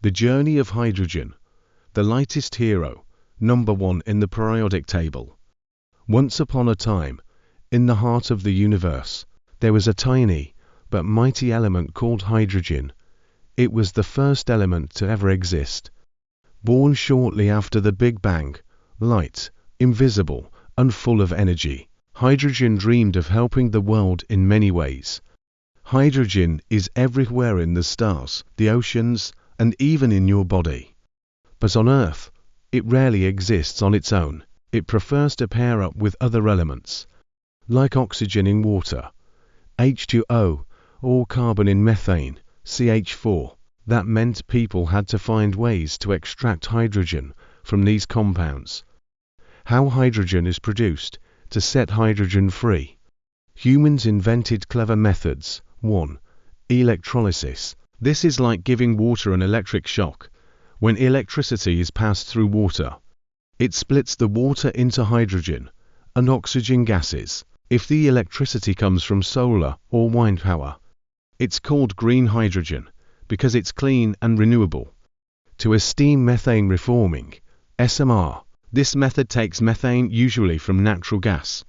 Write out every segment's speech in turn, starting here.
The journey of hydrogen, the lightest hero, number 1 in the periodic table. Once upon a time, in the heart of the universe, there was a tiny but mighty element called hydrogen. It was the first element to ever exist. Born shortly after the Big Bang, light, invisible, and full of energy, hydrogen dreamed of helping the world in many ways. Hydrogen is everywhere in the stars, the oceans, and even in your body. But on Earth, it rarely exists on its own. It prefers to pair up with other elements, like oxygen in water, H2O, or carbon in methane, CH4. That meant people had to find ways to extract hydrogen from these compounds. How hydrogen is produced. To set hydrogen free, humans invented clever methods. 1. Electrolysis. This is like giving water an electric shock. When electricity is passed through water, it splits the water into hydrogen and oxygen gases. If the electricity comes from solar or wind power, it's called green hydrogen because it's clean and renewable. To steam methane reforming, SMR. This method takes methane, usually from natural gas,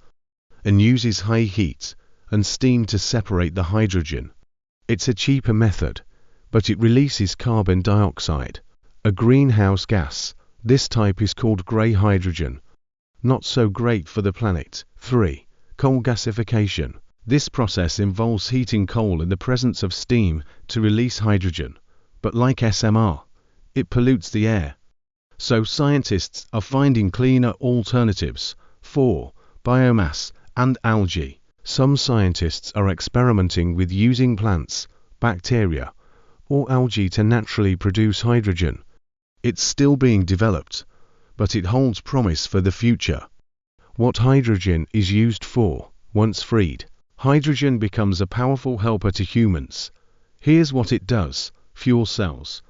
and uses high heat and steam to separate the hydrogen. It's a cheaper method, but it releases carbon dioxide, a greenhouse gas. This type is called grey hydrogen. Not so great for the planet. 3. Coal gasification. This process involves heating coal in the presence of steam to release hydrogen, but like SMR, it pollutes the air. So scientists are finding cleaner alternatives. 4. Biomass and algae. Some scientists are experimenting with using plants, bacteria, or algae to naturally produce hydrogen. It's still being developed, but it holds promise for the future. What hydrogen is used for. Once freed, hydrogen becomes a powerful helper to humans. Here's what it does. Fuel cells.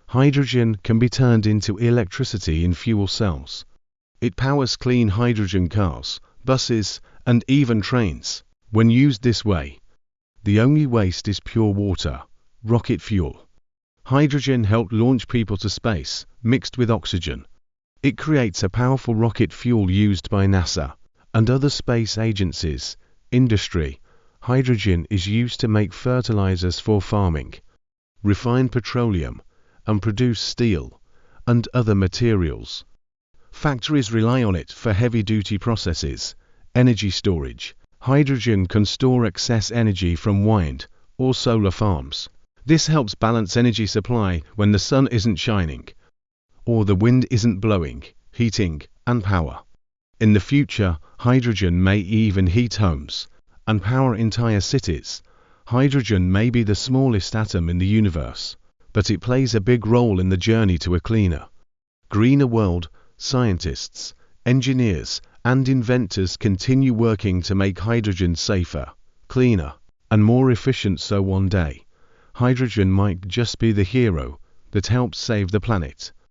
Hydrogen can be turned into electricity in fuel cells. It powers clean hydrogen cars, buses, and even trains. When used this way, the only waste is pure water. Rocket fuel. Hydrogen helped launch people to space, mixed with oxygen. It creates a powerful rocket fuel used by NASA and other space agencies. Industry. Hydrogen is used to make fertilizers for farming, refine petroleum, and produce steel and other materials. Factories rely on it for heavy-duty processes. Energy storage. Hydrogen can store excess energy from wind or solar farms. This helps balance energy supply when the sun isn't shining or the wind isn't blowing. Heating and power. In the future, hydrogen may even heat homes and power entire cities. Hydrogen may be the smallest atom in the universe, but it plays a big role in the journey to a cleaner, greener world. Scientists, engineers, and inventors continue working to make hydrogen safer, cleaner, and more efficient, so one day, hydrogen might just be the hero that helps save the planet.